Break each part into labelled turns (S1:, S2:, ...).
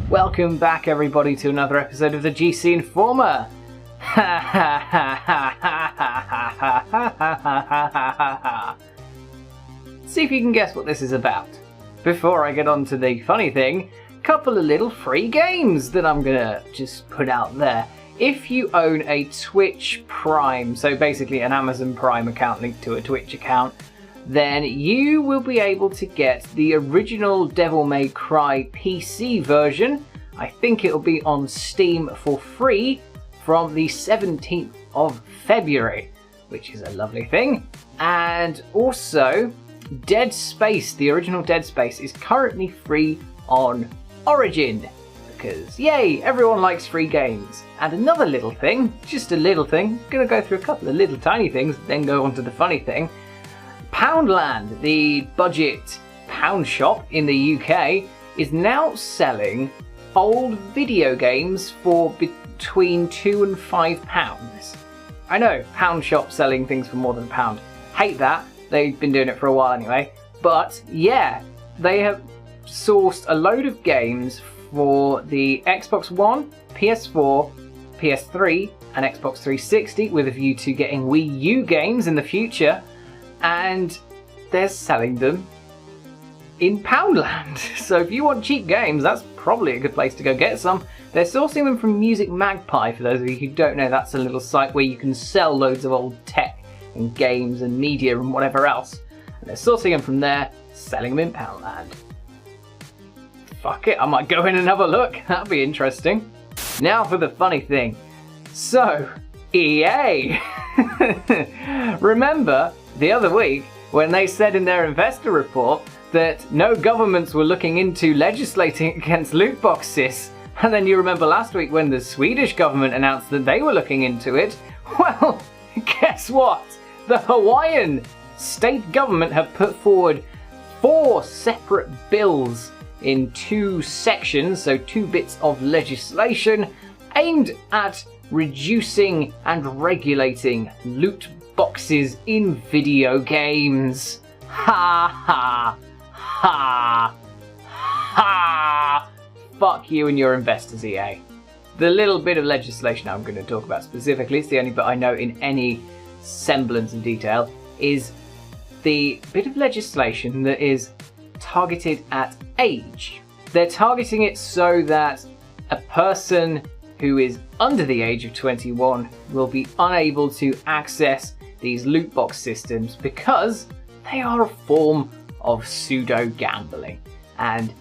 S1: Welcome back everybody to another episode of the GC Informer. See if you can guess what this is about. Before I get on to the funny thing, couple of little free games that I'm gonna just put out there. If you own a Twitch Prime, so basically an Amazon Prime account linked to a Twitch account, then you will be able to get the original Devil May Cry PC version. I think it'll be on Steam for free from the 17th of February, which is a lovely thing. And also, Dead Space, the original Dead Space, is currently free on Origin. Because, yay, everyone likes free games. And another little thing, just a little thing, gonna go through a couple of little tiny things, then go on to the funny thing. Poundland, the budget pound shop in the UK, is now selling old video games for between £2 and £5. I know, pound shop selling things for more than a pound. Hate that, they've been doing it for a while anyway. But yeah, they have sourced a load of games for the Xbox One, PS4, PS3 and Xbox 360 with a view to getting Wii U games in the future. And they're selling them in Poundland. So if you want cheap games, that's probably a good place to go get some. They're sourcing them from Music Magpie, for those of you who don't know. That's a little site where you can sell loads of old tech and games and media and whatever else. And they're sourcing them from there, selling them in Poundland. Fuck it, I might go in and have a look. That'll be interesting. Now for the funny thing. So, EA! Remember the other week when they said in their investor report that no governments were looking into legislating against loot boxes, and then you remember last week when the Swedish government announced that they were looking into it? Well, guess what? The Hawaiian state government have put forward 4 separate bills in 2 sections, so 2 bits of legislation aimed at reducing and regulating loot boxes in video games. Ha ha ha ha! Fuck you and your investors, EA. The little bit of legislation I'm going to talk about specifically, it's the only bit I know in any semblance of detail, is the bit of legislation that is targeted at age. They're targeting it so that a person who is under the age of 21 will be unable to access these loot box systems because they are a form of pseudo gambling, and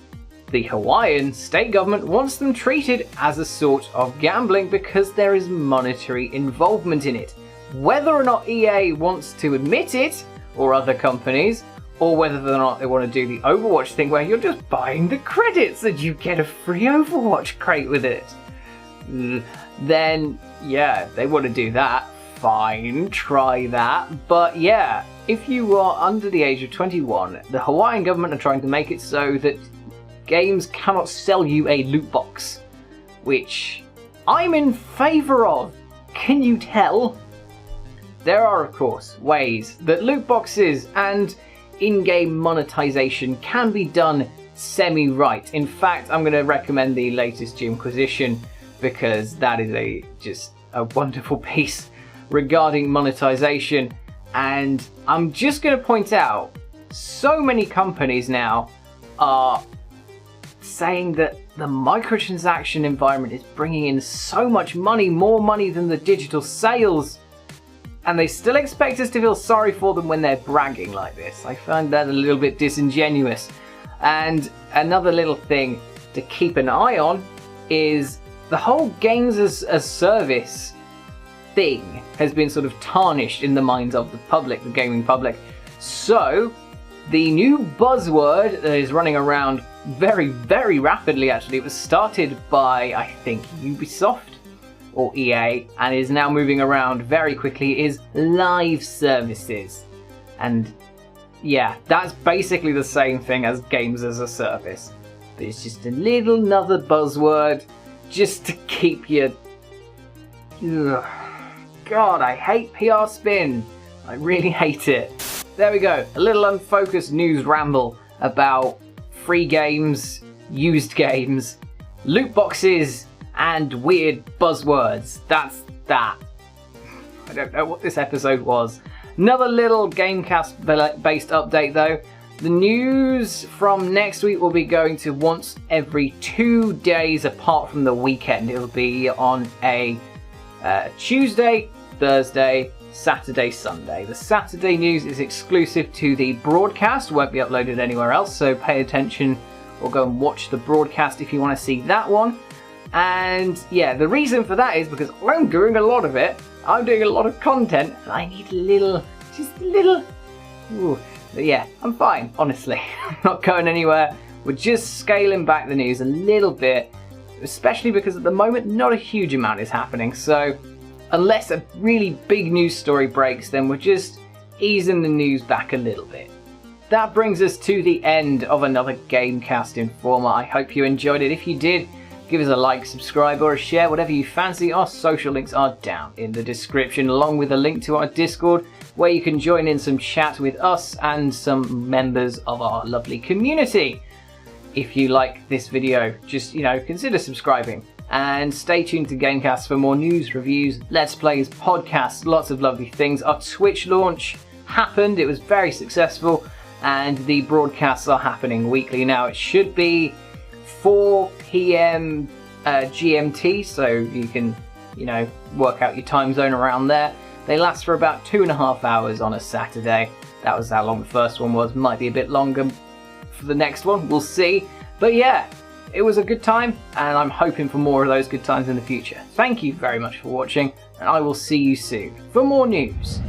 S1: the Hawaiian state government wants them treated as a sort of gambling because there is monetary involvement in it. Whether or not EA wants to admit it, or other companies, or whether or not they want to do the Overwatch thing where you're just buying the credits and you get a free Overwatch crate with it, then yeah, they want to do that. Fine, try that. But yeah, if you are under the age of 21, the Hawaiian government are trying to make it so that games cannot sell you a loot box, which I'm in favour of. Can you tell? There are, of course, ways that loot boxes and in-game monetization can be done semi-right. In fact, I'm going to recommend the latest Gymquisition because that is just a wonderful piece regarding monetization. And I'm just going to point out, so many companies now are saying that the microtransaction environment is bringing in so much money, more money than the digital sales, and they still expect us to feel sorry for them when they're bragging like this. I find that a little bit disingenuous. And another little thing to keep an eye on is the whole games as a service thing has been sort of tarnished in the minds of the public, the gaming public. So the new buzzword that is running around very, very rapidly actually. It was started by, I think, Ubisoft or EA and is now moving around very quickly, is live services. And yeah, that's basically the same thing as games as a service. But it's just a little another buzzword just to keep you... Ugh. God, I hate PR spin. I really hate it. There we go, a little unfocused news ramble about free games, used games, loot boxes, and weird buzzwords. That's that. I don't know what this episode was. Another little GameCast based update though. The news from next week will be going to once every 2 days apart from the weekend. It'll be on a Tuesday, Thursday, Saturday, Sunday. The Saturday news is exclusive to the broadcast, won't be uploaded anywhere else, so pay attention or go and watch the broadcast if you want to see that one. And yeah, the reason for that is because I'm doing a lot of it. I'm doing a lot of content and I need just a little... Ooh. But yeah, I'm fine, honestly. I'm not going anywhere. We're just scaling back the news a little bit, especially because at the moment not a huge amount is happening. So unless a really big news story breaks, then we're just easing the news back a little bit. That brings us to the end of another GameCast Informer. I hope you enjoyed it. If you did, give us a like, subscribe or a share, whatever you fancy. Our social links are down in the description, along with a link to our Discord, where you can join in some chat with us and some members of our lovely community. If you like this video, just, consider subscribing. And stay tuned to GameCast for more news, reviews, Let's Plays, podcasts, lots of lovely things. Our Twitch launch happened, it was very successful, and the broadcasts are happening weekly now. It should be 4 p.m. GMT, so you can, work out your time zone around there. They last for about 2.5 hours on a Saturday. That was how long the first one was. Might be a bit longer for the next one, we'll see. But yeah, it was a good time, and I'm hoping for more of those good times in the future. Thank you very much for watching, and I will see you soon for more news.